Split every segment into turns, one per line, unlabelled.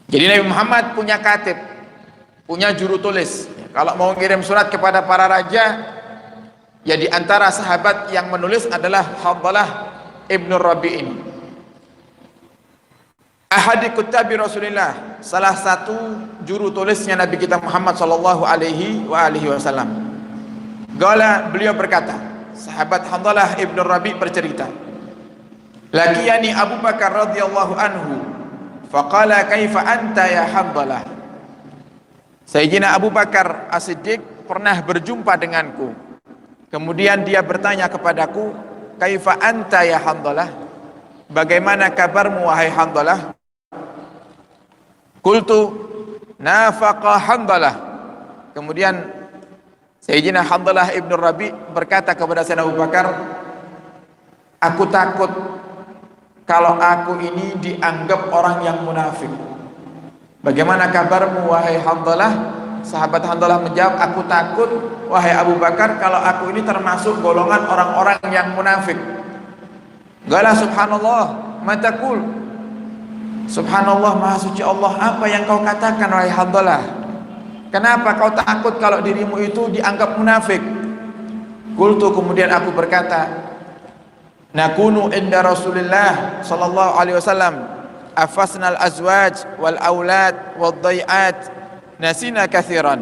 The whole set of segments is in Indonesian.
Jadi Nabi Muhammad punya katib, punya juru tulis. Kalau mau ngirim surat kepada para raja, ya di antara sahabat yang menulis adalah Hanzalah ibn Rabi' ini. Ahadi kutabi Rasulillah, salah satu juru tulisnya Nabi kita Muhammad sallallahu alaihi wasallam. Gala, beliau berkata, sahabat Hanzalah ibn Rabi' bercerita, laqiyani Abu Bakar radhiyallahu anhu, faqala kaifa anta ya Hanzalah. Sayyidina Abu Bakar As-Siddiq pernah berjumpa denganku. Kemudian dia bertanya kepadaku, kaifa anta ya Hanzalah? Bagaimana kabarmu wahai Hanzalah? Qultu nafaqa Hanzalah. Kemudian Sayyidina Hanzalah ibn Rabi' berkata kepada Sayyidina Abu Bakar, aku takut kalau aku ini dianggap orang yang munafik. Bagaimana kabarmu wahai Hanzalah? Sahabat Hanzalah menjawab, aku takut wahai Abu Bakar kalau aku ini termasuk golongan orang-orang yang munafik. Qala subhanallah matakul. Subhanallah, maha suci Allah, apa yang kau katakan wahai Hanzalah? Kenapa kau takut kalau dirimu itu dianggap munafik? Qultu, kemudian aku berkata, nakunu inda Rasulillah sallallahu alaihi wasallam afasnal azwaj wal aulad wal dhai'at nasina kathiran.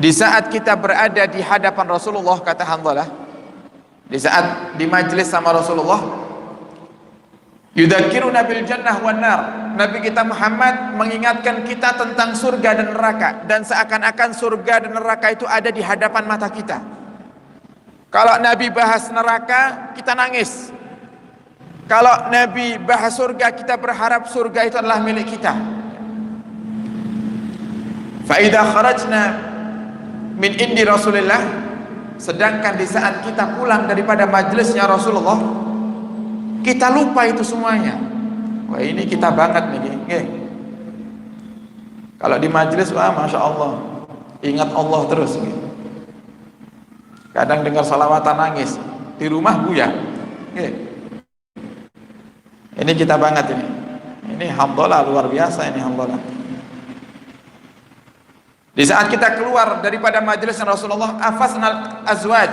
Di saat kita berada di hadapan Rasulullah, kata Hanzalah, di saat di majelis sama Rasulullah, yudzakiruna bil jannah wan nar, Nabi kita Muhammad mengingatkan kita tentang surga dan neraka, dan seakan-akan surga dan neraka itu ada di hadapan mata kita. Kalau Nabi bahas neraka, kita nangis. Kalau Nabi bahas surga, kita berharap surga itu adalah milik kita. Fa idza kharajna min indi Rasulillah, sedangkan di saat kita pulang daripada majelisnya Rasulullah, kita lupa itu semuanya. Wah, ini kita banget nih. Kalau di majelis, wah masya Allah, ingat Allah terus. Kadang dengar salawatan nangis, di rumah buyar. Ini kita banget ini. Ini Hanzalah luar biasa ini Hanzalah. Di saat kita keluar daripada majelis Rasulullah, afasnal azwaj,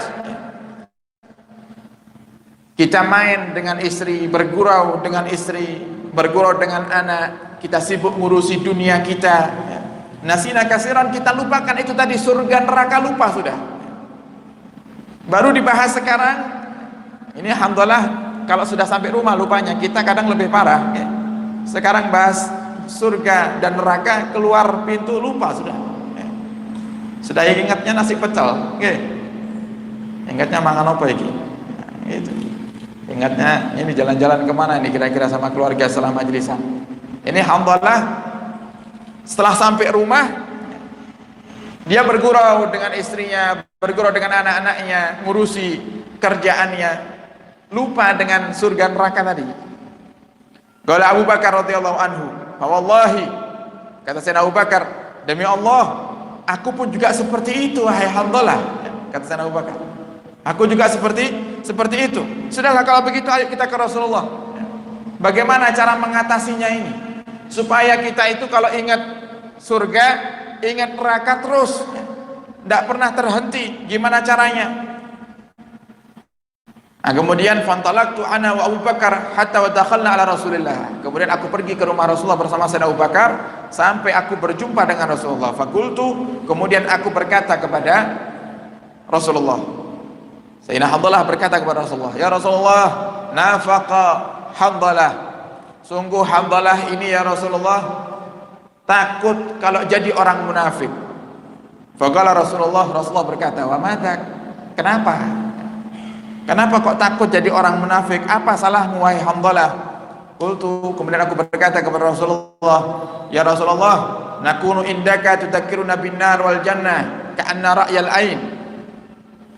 kita main dengan istri, bergurau dengan istri, bergurau dengan anak, kita sibuk ngurusi dunia kita. Nasina kasiran, kita lupakan itu tadi, surga neraka lupa sudah. Baru dibahas sekarang. Ini Hanzalah kalau sudah sampai rumah lupanya. Kita kadang lebih parah. Sekarang bahas surga dan neraka, keluar pintu lupa sudah. Sudah ingatnya nasi pecel. Ingatnya mangan apa iki? Gitu. Ingatnya ini jalan-jalan kemana nih kira-kira sama keluarga setelah majlisan. Ini Hanzalah setelah sampai rumah, dia bergurau dengan istrinya, bergurau dengan anak-anaknya, ngurusi kerjaannya, lupa dengan surga neraka tadi. Qala Abu Bakar radhiyallahu anhu, wallahi, kata Sayyidina Abu Bakar, demi Allah, aku pun juga seperti itu wahai Hanzalah. Kata Sayyidina Abu Bakar, aku juga seperti itu. Sudahlah kalau begitu, ayo kita ke Rasulullah. Bagaimana cara mengatasinya ini? Supaya kita itu kalau ingat surga, ingat neraka terus, tidak pernah terhenti. Gimana caranya? Nah, kemudian fantalaqtu ana wa Abu Bakar hatta wa dakhalna ala Rasulillah. Kemudian aku pergi ke rumah Rasulullah bersama Sayyidina Abu Bakar sampai aku berjumpa dengan Rasulullah. Fakultu, kemudian aku berkata kepada Rasulullah. Sayyidina Hanzalah berkata kepada Rasulullah, ya Rasulullah, nafaqa Hanzalah. Sungguh Hanzalah ini ya Rasulullah takut kalau jadi orang munafik. Faqala Rasulullah berkata, wa madak? Kenapa? Kenapa kok takut jadi orang munafik? Apa salahmu wahai Hanzalah? Qultu, kemudian aku berkata kepada Rasulullah, ya Rasulullah, nakunu indaka tudzakiruna binnar wal jannah ka'anna ra'yal ain.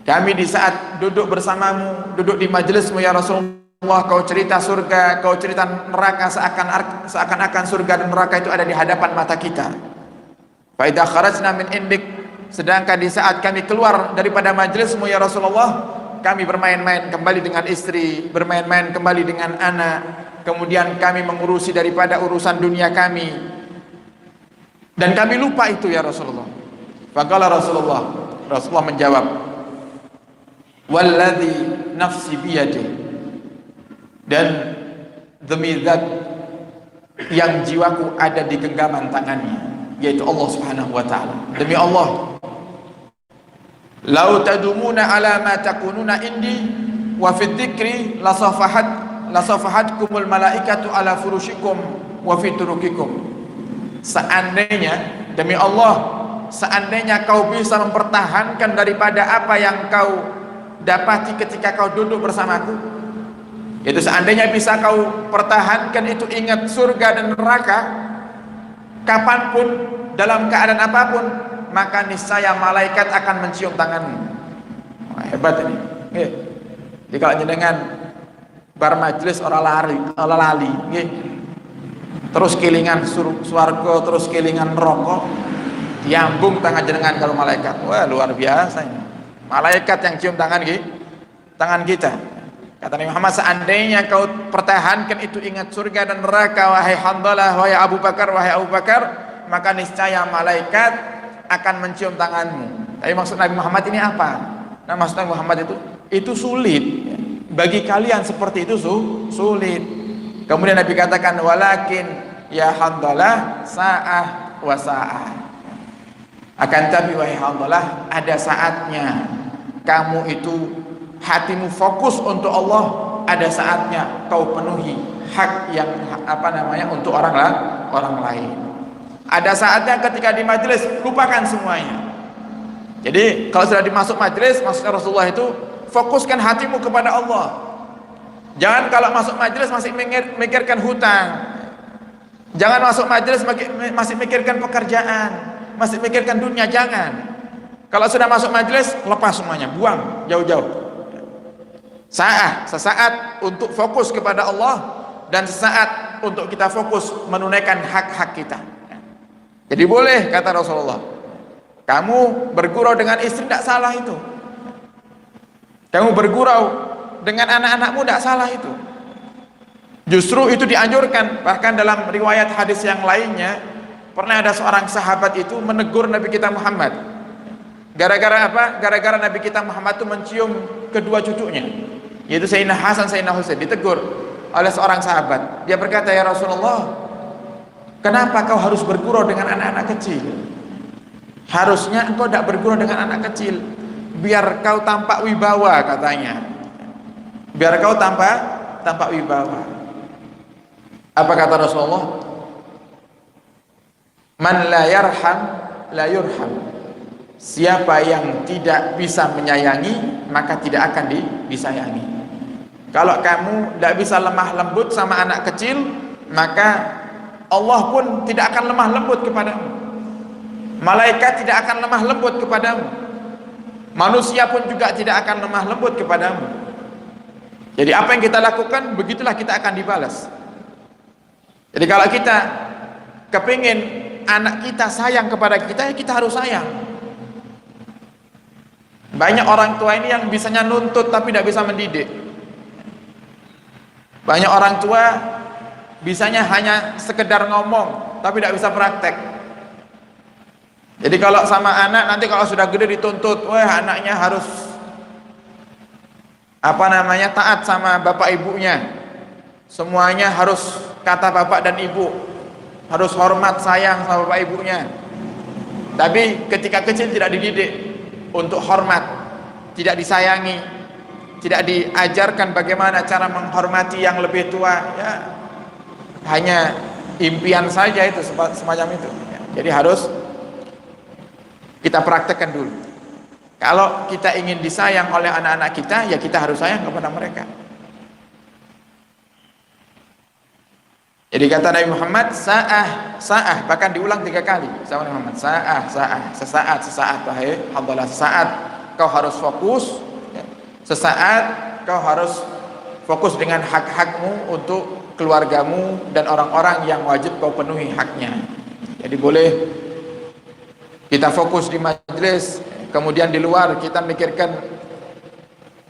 Kami di saat duduk bersamamu, duduk di majelismu ya Rasulullah, kau cerita surga, kau cerita neraka, seakan-akan surga dan neraka itu ada di hadapan mata kita. Fa idza kharajna min indik, sedangkan di saat kami keluar daripada majelismu ya Rasulullah, kami bermain-main kembali dengan istri, bermain-main kembali dengan anak, kemudian kami mengurusi daripada urusan dunia kami, dan kami lupa itu ya Rasulullah. Faqala Rasulullah menjawab, walladzi nafsi biyadihi, dan demi zat yang jiwaku ada di genggaman tangannya, yaitu Allah Subhanahu wa taala. Demi Allah, lau tadumuna ala ma takununa indi wa fi dzikri lasafahatkumul malaikatu ala furushikum wa fi turukikum. Seandainya, demi Allah, seandainya kau bisa mempertahankan daripada apa yang kau dapati ketika kau duduk bersamaku, itu seandainya bisa kau pertahankan itu, ingat surga dan neraka kapanpun, dalam keadaan apapun, maka niscaya malaikat akan mencium tanganmu. Wah, hebat ini. Jadi kalau jenengan bar majelis orang lali, terus kelingan swarga, terus kelingan neraka, diambung tangan jenengan kalau malaikat. Wah, luar biasa ini. Malaikat yang cium tangan kita. Kata Nabi Muhammad, seandainya kau pertahankan itu, ingat surga dan neraka, wahai Handalah, wahai Abu Bakar, maka niscaya malaikat akan mencium tanganmu. Tapi maksud Nabi Muhammad ini apa? Nah, maksud Nabi Muhammad itu sulit. Bagi kalian seperti itu sulit. Kemudian Nabi katakan, walakin ya Handalah sa'ah wa sa'ah. Akan tapi wahai Handalah, ada saatnya kamu itu hatimu fokus untuk Allah, ada saatnya kau penuhi hak yang untuk orang lain. Ada saatnya ketika di majelis lupakan semuanya. Jadi kalau sudah dimasuk majelis, maksudnya Rasulullah itu fokuskan hatimu kepada Allah. Jangan kalau masuk majelis masih mikirkan hutang. Jangan masuk majelis masih mikirkan pekerjaan, masih mikirkan dunia. Jangan. Kalau sudah masuk majelis, lepas semuanya, buang jauh-jauh. Sesaat untuk fokus kepada Allah, dan sesaat untuk kita fokus menunaikan hak-hak kita. Jadi boleh, kata Rasulullah, kamu bergurau dengan istri, tidak salah itu. Kamu bergurau dengan anak-anakmu, tidak salah itu. Justru itu dianjurkan. Bahkan dalam riwayat hadis yang lainnya, pernah ada seorang sahabat itu menegur Nabi kita Muhammad. Gara-gara apa? Gara-gara Nabi kita Muhammad itu mencium kedua cucunya, yaitu Sayyidina Hasan, Sayyidina Husain. Ditegur oleh seorang sahabat. Dia berkata, ya Rasulullah, kenapa kau harus bergurau dengan anak-anak kecil? Harusnya engkau tidak bergurau dengan anak kecil, biar kau tampak wibawa, katanya. Biar kau tampak wibawa. Apa kata Rasulullah? Man la yarham la yurham. Siapa yang tidak bisa menyayangi, maka tidak akan disayangi. Kalau kamu tidak bisa lemah lembut sama anak kecil, maka Allah pun tidak akan lemah lembut kepadamu. Malaikat tidak akan lemah lembut kepadamu. Manusia pun juga tidak akan lemah lembut kepadamu. Jadi apa yang kita lakukan, begitulah kita akan dibalas. Jadi kalau kita kepingin anak kita sayang kepada kita, ya kita harus sayang. Banyak orang tua ini yang bisanya nuntut tapi tidak bisa mendidik. Banyak orang tua bisanya hanya sekedar ngomong tapi tidak bisa praktek. Jadi kalau sama anak, nanti kalau sudah gede dituntut, wah anaknya harus taat sama bapak ibunya. Semuanya harus kata bapak dan ibu, harus hormat sayang sama bapak ibunya. Tapi ketika kecil tidak dididik untuk hormat, tidak disayangi, tidak diajarkan bagaimana cara menghormati yang lebih tua, ya hanya impian saja itu, semacam itu. Jadi harus kita praktekkan dulu. Kalau kita ingin disayang oleh anak-anak kita, ya kita harus sayang kepada mereka. Jadi kata Nabi Muhammad, sa'ah, bahkan diulang 3 kali sama Nabi Muhammad, sesaat, wahai Handalah, sesaat kau harus fokus, ya. Sesaat kau harus fokus dengan hak-hakmu untuk keluargamu dan orang-orang yang wajib kau penuhi haknya. Jadi boleh kita fokus di majelis, kemudian di luar kita mikirkan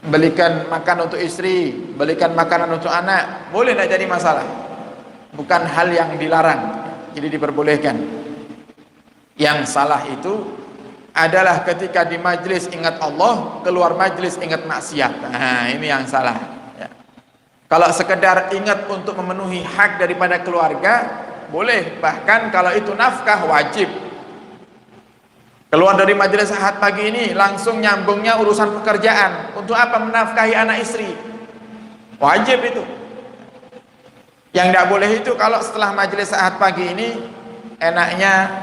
belikan makan untuk istri, belikan makanan untuk anak, boleh, tidak jadi masalah, bukan hal yang dilarang, jadi diperbolehkan. Yang salah itu adalah ketika di majlis ingat Allah, keluar majlis ingat maksiat. Nah, ini yang salah ya. Kalau sekedar ingat untuk memenuhi hak daripada keluarga, boleh, bahkan kalau itu nafkah wajib. Keluar dari majelis ahad pagi ini langsung nyambungnya urusan pekerjaan. Untuk apa menafkahi anak istri? Wajib itu. Yang tidak boleh itu kalau setelah majelis ahad pagi ini enaknya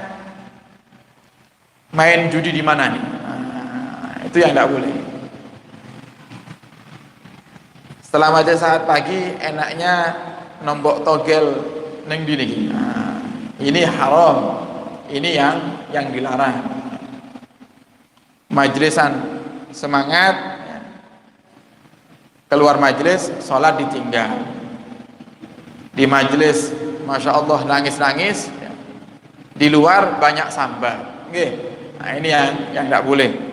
main judi di mana nih? Nah, itu yang tidak boleh. Setelah majelis ahad pagi enaknya nombok togel neng dini. Nah, ini haram. Ini yang dilarang. Majlisan semangat, keluar majlis sholat ditinggal, di majlis masya Allah nangis-nangis, di luar banyak sambat. Nah, ini yang tidak boleh.